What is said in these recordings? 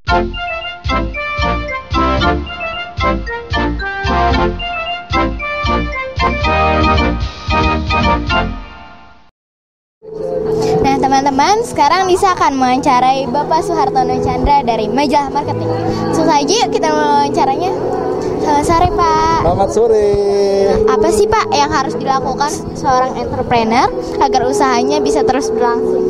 Nah teman-teman, sekarang Nisa akan mewawancarai Bapak Suhartono Chandra dari Majalah Marketing. Langsung saja yuk kita mewawancaranya. Selamat sore Pak. Selamat sore. Apa sih Pak yang harus dilakukan seorang entrepreneur agar usahanya bisa terus berlangsung?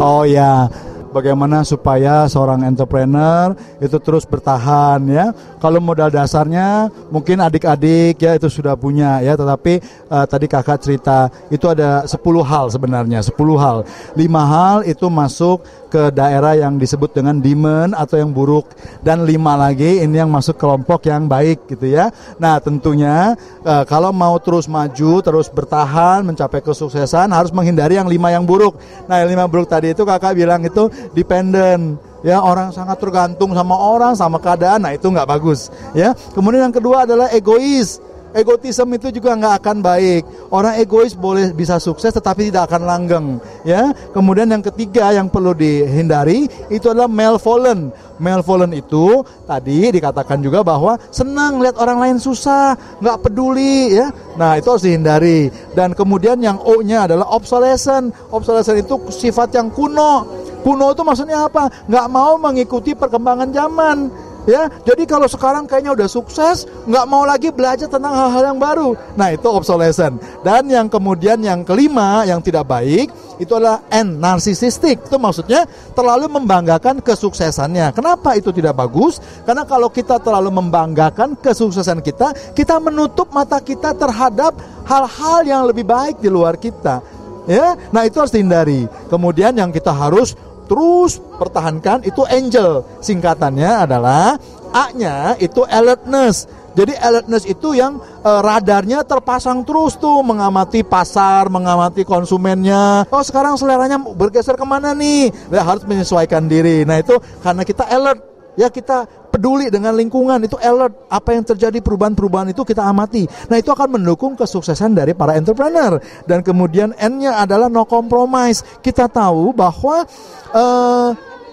Oh ya, bagaimana supaya seorang entrepreneur itu terus bertahan ya. Kalau modal dasarnya mungkin adik-adik ya itu sudah punya ya, tetapi tadi kakak cerita itu ada 10 hal sebenarnya, 10 hal. 5 hal itu masuk ke daerah yang disebut dengan demand atau yang buruk, dan 5 lagi ini yang masuk kelompok yang baik gitu ya. Nah tentunya kalau mau terus maju, terus bertahan, mencapai kesuksesan harus menghindari yang 5 yang buruk. Nah yang 5 buruk tadi itu kakak bilang itu dependent. Ya, orang sangat tergantung sama orang, sama keadaan. Nah itu nggak bagus ya. Kemudian yang kedua adalah egois. Egotisme itu juga nggak akan baik. Orang egois boleh bisa sukses tetapi tidak akan langgeng ya. Kemudian yang ketiga yang perlu dihindari itu adalah malevolent. Malevolent itu tadi dikatakan juga bahwa senang lihat orang lain susah, nggak peduli ya. Nah itu harus dihindari. Dan kemudian yang O-nya adalah obsolescent. Obsolescent itu sifat yang kuno. Kuno itu maksudnya apa? Nggak mau mengikuti perkembangan zaman. Ya, jadi kalau sekarang kayaknya udah sukses, nggak mau lagi belajar tentang hal-hal yang baru. Nah itu obsolescent. Dan yang kemudian yang kelima yang tidak baik itu adalah N, narcissistic. Itu maksudnya terlalu membanggakan kesuksesannya. Kenapa itu tidak bagus? Karena kalau kita terlalu membanggakan kesuksesan kita, kita menutup mata kita terhadap hal-hal yang lebih baik di luar kita. Ya, nah itu harus dihindari. Kemudian yang kita harus terus pertahankan itu angel. Singkatannya adalah A-nya itu alertness. Jadi alertness itu yang radarnya terpasang terus tuh, mengamati pasar, mengamati konsumennya. Oh sekarang seleranya bergeser kemana nih? Ya, harus menyesuaikan diri. Nah itu karena kita alert. Ya kita peduli dengan lingkungan, itu alert, apa yang terjadi perubahan-perubahan itu kita amati. Nah itu akan mendukung kesuksesan dari para entrepreneur. Dan kemudian N-nya adalah no compromise. Kita tahu bahwa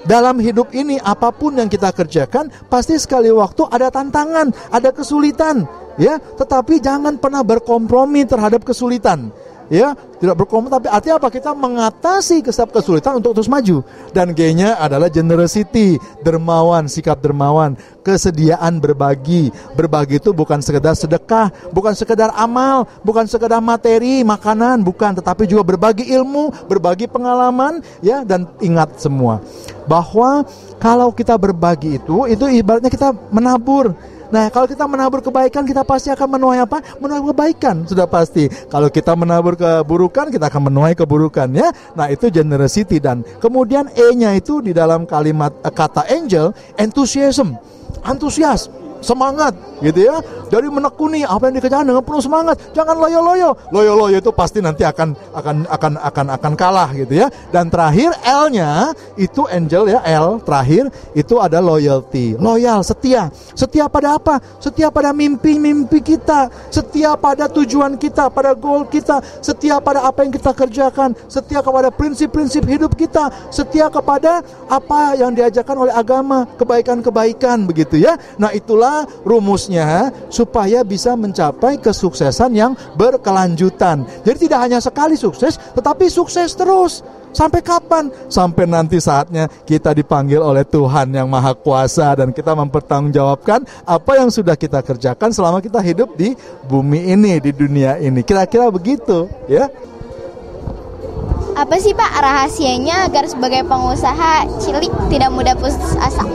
dalam hidup ini apapun yang kita kerjakan pasti sekali waktu ada tantangan, ada kesulitan, ya. Tetapi jangan pernah berkompromi terhadap kesulitan. Ya, tidak berkompromi, tapi artinya apa? Kita mengatasi setiap kesulitan untuk terus maju. Dan G-nya adalah generosity, dermawan, sikap dermawan, kesediaan berbagi. Berbagi itu bukan sekedar sedekah, bukan sekedar amal, bukan sekedar materi, makanan, bukan, tetapi juga berbagi ilmu, berbagi pengalaman, ya. Dan ingat semua bahwa kalau kita berbagi itu ibaratnya kita menabur. Nah, kalau kita menabur kebaikan, kita pasti akan menuai apa? Menuai kebaikan, sudah pasti. Kalau kita menabur keburukan, kita akan menuai keburukan, ya. Nah, itu generosity. Dan kemudian E-nya itu di dalam kalimat kata angel, enthusiasm, antusias, semangat, gitu ya. Jadi menekuni apa yang dikerjakan dengan penuh semangat. Jangan loyo-loyo. Loyo-loyo itu pasti nanti akan kalah, gitu ya. Dan terakhir L-nya itu angel ya, L terakhir itu ada loyalty. Loyal, setia. Setia pada apa? Setia pada mimpi-mimpi kita. Setia pada tujuan kita, pada goal kita. Setia pada apa yang kita kerjakan. Setia kepada prinsip-prinsip hidup kita. Setia kepada apa yang diajarkan oleh agama, kebaikan-kebaikan, begitu ya. Nah, itulah rumusnya supaya bisa mencapai kesuksesan yang berkelanjutan. Jadi tidak hanya sekali sukses, tetapi sukses terus. Sampai kapan? Sampai nanti saatnya kita dipanggil oleh Tuhan yang Maha Kuasa dan kita mempertanggungjawabkan apa yang sudah kita kerjakan selama kita hidup di bumi ini, di dunia ini. Kira-kira begitu, ya. Apa sih Pak rahasianya agar sebagai pengusaha cilik tidak mudah putus asa?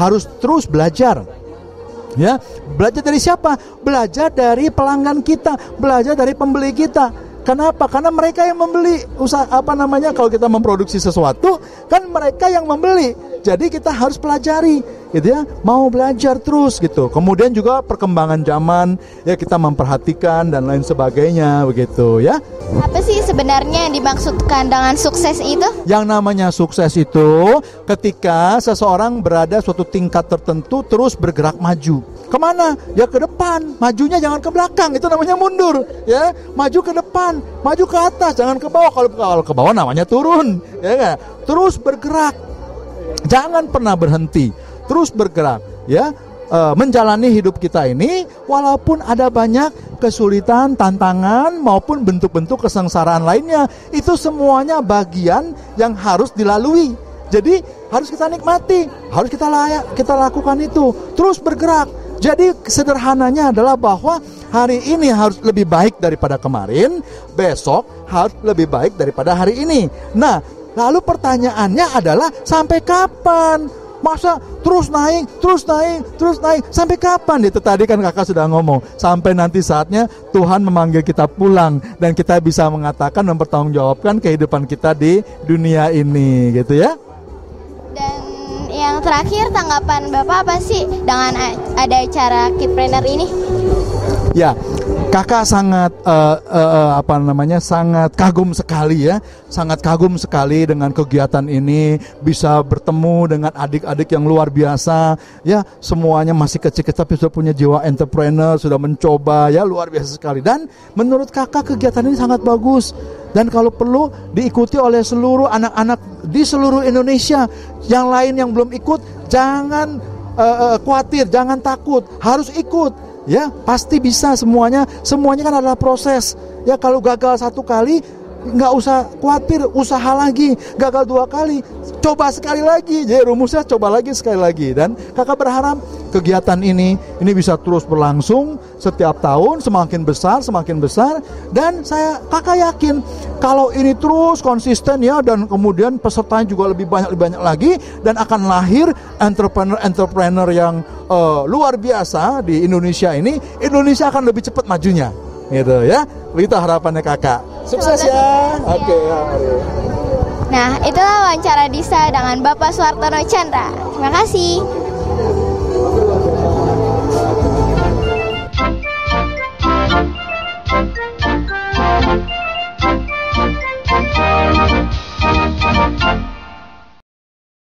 Harus terus belajar. Ya, belajar dari siapa? Belajar dari pelanggan kita, belajar dari pembeli kita. Kenapa? Karena mereka yang membeli. Kalau kita memproduksi sesuatu, kan mereka yang membeli. Jadi kita harus pelajari, gitu ya. Mau belajar terus gitu. Kemudian juga perkembangan zaman, ya kita memperhatikan dan lain sebagainya, begitu ya. Apa sih sebenarnya yang dimaksudkan dengan sukses itu? Yang namanya sukses itu ketika seseorang berada suatu tingkat tertentu terus bergerak maju. Kemana? Ya ke depan. Majunya jangan ke belakang. Itu namanya mundur. Ya, maju ke depan, maju ke atas, jangan ke bawah. Kalau ke bawah namanya turun. Ya kan? Terus bergerak. Jangan pernah berhenti. terus bergerak ya, menjalani hidup kita ini walaupun ada banyak kesulitan, tantangan maupun bentuk-bentuk kesengsaraan lainnya. Itu semuanya bagian yang harus dilalui. Jadi harus kita nikmati, harus kita lakukan itu, terus bergerak. Jadi sederhananya adalah bahwa hari ini harus lebih baik daripada kemarin, besok harus lebih baik daripada hari ini. Nah, lalu pertanyaannya adalah sampai kapan? Masa terus naik, sampai kapan? Itu tadi kan kakak sudah ngomong, sampai nanti saatnya Tuhan memanggil kita pulang dan kita bisa mengatakan, mempertanggungjawabkan kehidupan kita di dunia ini, gitu ya. Dan yang terakhir, tanggapan Bapak apa sih dengan ada acara Kidpreneur ini? Ya, kakak sangat sangat kagum sekali ya, sangat kagum sekali dengan kegiatan ini, bisa bertemu dengan adik-adik yang luar biasa ya, semuanya masih kecil-kecil tapi sudah punya jiwa entrepreneur, sudah mencoba ya, luar biasa sekali. Dan menurut kakak kegiatan ini sangat bagus dan kalau perlu diikuti oleh seluruh anak-anak di seluruh Indonesia. Yang lain yang belum ikut jangan khawatir, jangan takut, harus ikut. Ya, pasti bisa semuanya kan adalah proses. Ya, kalau gagal satu kali nggak usah khawatir, usaha lagi. Gagal 2 kali, coba sekali lagi. Jadi rumusnya coba lagi sekali lagi. Dan kakak berharap kegiatan ini bisa terus berlangsung setiap tahun, semakin besar. Dan kakak yakin kalau ini terus konsisten ya, dan kemudian pesertanya juga lebih banyak lagi, dan akan lahir entrepreneur yang luar biasa di Indonesia ini. Indonesia akan lebih cepat majunya, gitu ya. Begitu harapannya kakak. Sukses ya. Oke. Nah, itulah wawancara Disa dengan Bapak Suhartono Chandra. Terima kasih.